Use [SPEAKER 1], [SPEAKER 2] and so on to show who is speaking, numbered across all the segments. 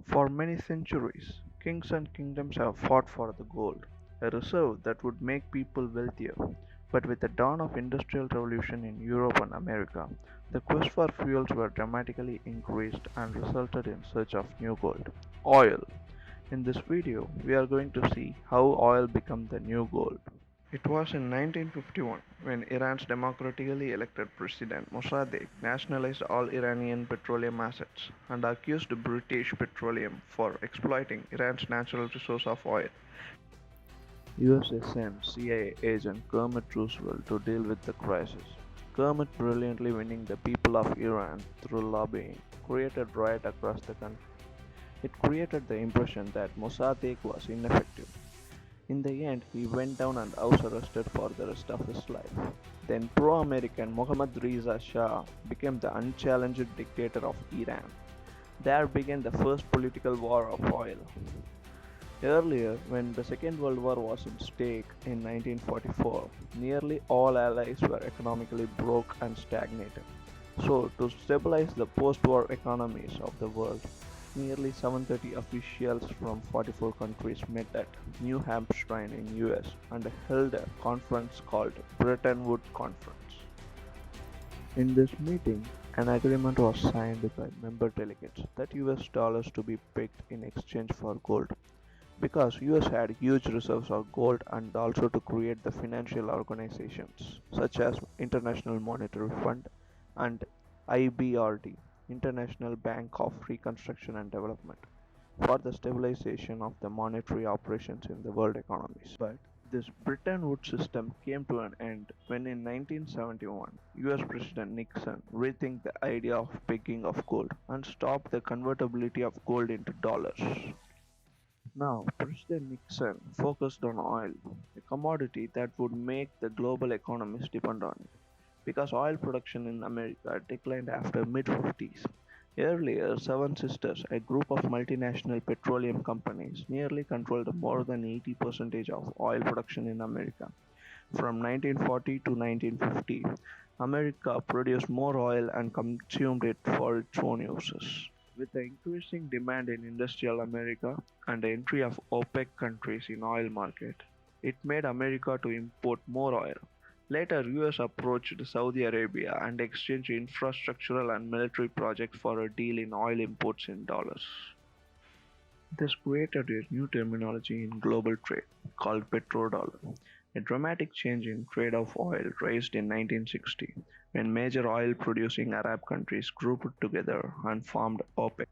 [SPEAKER 1] For many centuries, kings and kingdoms have fought for the gold, a reserve that would make people wealthier. But with the dawn of industrial revolution in Europe and America, the quest for fuels were dramatically increased and resulted in search of new gold, oil. In this video, we are going to see how oil became the new gold. It was in 1951 when Iran's democratically elected president Mossadegh nationalized all Iranian petroleum assets and accused British Petroleum for exploiting Iran's natural resource of oil. USA sent CIA agent Kermit Roosevelt to deal with the crisis. Kermit, brilliantly winning the people of Iran through lobbying, created riot across the country. It created the impression that Mossadegh was ineffective. In the end, he went down and house arrested for the rest of his life. Then pro-American Mohammad Reza Shah became the unchallenged dictator of Iran. There began the first political war of oil. Earlier, when the Second World War was at stake in 1944, nearly all allies were economically broke and stagnated. So, to stabilize the post-war economies of the world, nearly 730 officials from 44 countries met at New Hampshire in US and held a conference called Bretton Woods Conference. In this meeting, an agreement was signed by member delegates that US dollars to be pegged in exchange for gold because US had huge reserves of gold and also to create the financial organizations such as International Monetary Fund and IBRD, International Bank of Reconstruction and Development, for the stabilization of the monetary operations in the world economies. But this Bretton Woods system came to an end when in 1971 US President Nixon rethinked the idea of pegging of gold and stopped the convertibility of gold into dollars. Now, President Nixon focused on oil, a commodity that would make the global economies depend on it, because oil production in America declined after mid-50s. Earlier, Seven Sisters, a group of multinational petroleum companies, nearly controlled more than 80% of oil production in America. From 1940 to 1950, America produced more oil and consumed it for its own uses. With the increasing demand in industrial America and the entry of OPEC countries in oil market, it made America to import more oil. Later, US approached Saudi Arabia and exchanged infrastructural and military projects for a deal in oil imports in dollars. This created a new terminology in global trade called petrodollar, a dramatic change in trade of oil raised in 1960 when major oil-producing Arab countries grouped together and formed OPEC.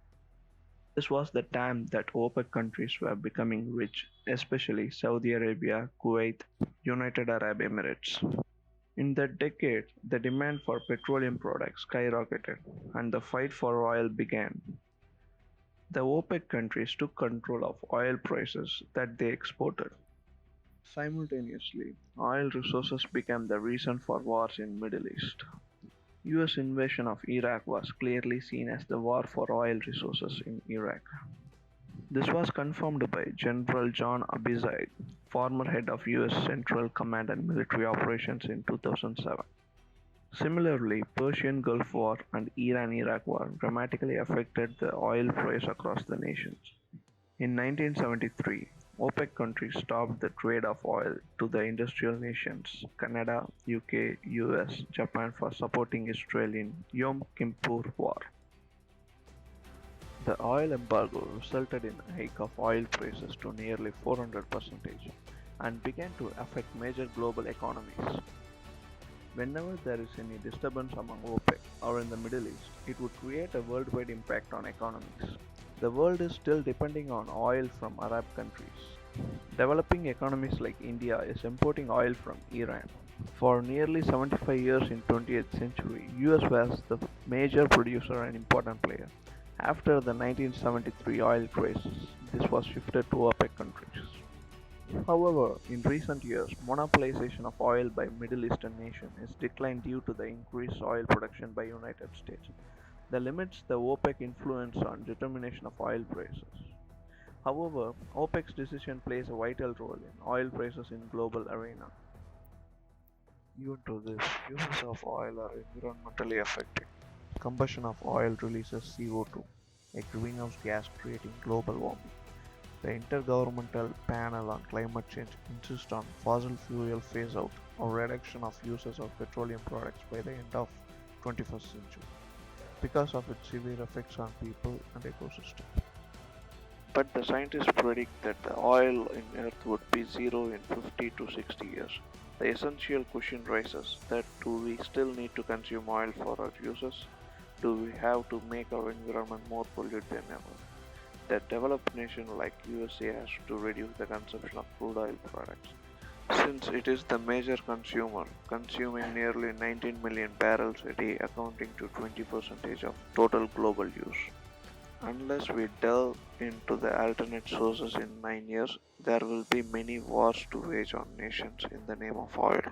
[SPEAKER 1] This was the time that OPEC countries were becoming rich, especially Saudi Arabia, Kuwait, United Arab Emirates. In that decade, the demand for petroleum products skyrocketed and the fight for oil began. The OPEC countries took control of oil prices that they exported. Simultaneously, oil resources became the reason for wars in Middle East. US invasion of Iraq was clearly seen as the war for oil resources in Iraq. This was confirmed by General John Abizadeh, former head of US Central Command and Military Operations in 2007. Similarly, Persian Gulf War and Iran-Iraq War dramatically affected the oil price across the nations. In 1973, OPEC countries stopped the trade of oil to the industrial nations Canada, UK, US, Japan for supporting Israel in Yom Kippur War. The oil embargo resulted in a hike of oil prices to nearly 400% and began to affect major global economies. Whenever there is any disturbance among OPEC or in the Middle East, it would create a worldwide impact on economies. The world is still depending on oil from Arab countries. Developing economies like India is importing oil from Iran. For nearly 75 years in 20th century, US was the major producer and important player. After the 1973 oil crisis, this was shifted to OPEC countries. However, in recent years, monopolization of oil by Middle Eastern nations has declined due to the increased oil production by United States. That limits the OPEC influence on determination of oil prices. However, OPEC's decision plays a vital role in oil prices in global arena. Even to this, uses of oil are environmentally affected. Combustion of oil releases CO2. a greenhouse gas creating global warming. The Intergovernmental Panel on Climate Change insists on fossil fuel phase-out or reduction of uses of petroleum products by the end of 21st century because of its severe effects on people and ecosystems. But the scientists predict that the oil in Earth would be zero in 50 to 60 years. The essential question rises that do we still need to consume oil for our uses? Do we have to make our environment more polluted than ever? The developed nation like USA has to reduce the consumption of crude oil products since it is the major consumer, consuming nearly 19 million barrels a day, accounting to 20% of total global use. Unless we delve into the alternate sources in 9 years, there will be many wars to wage on nations in the name of oil.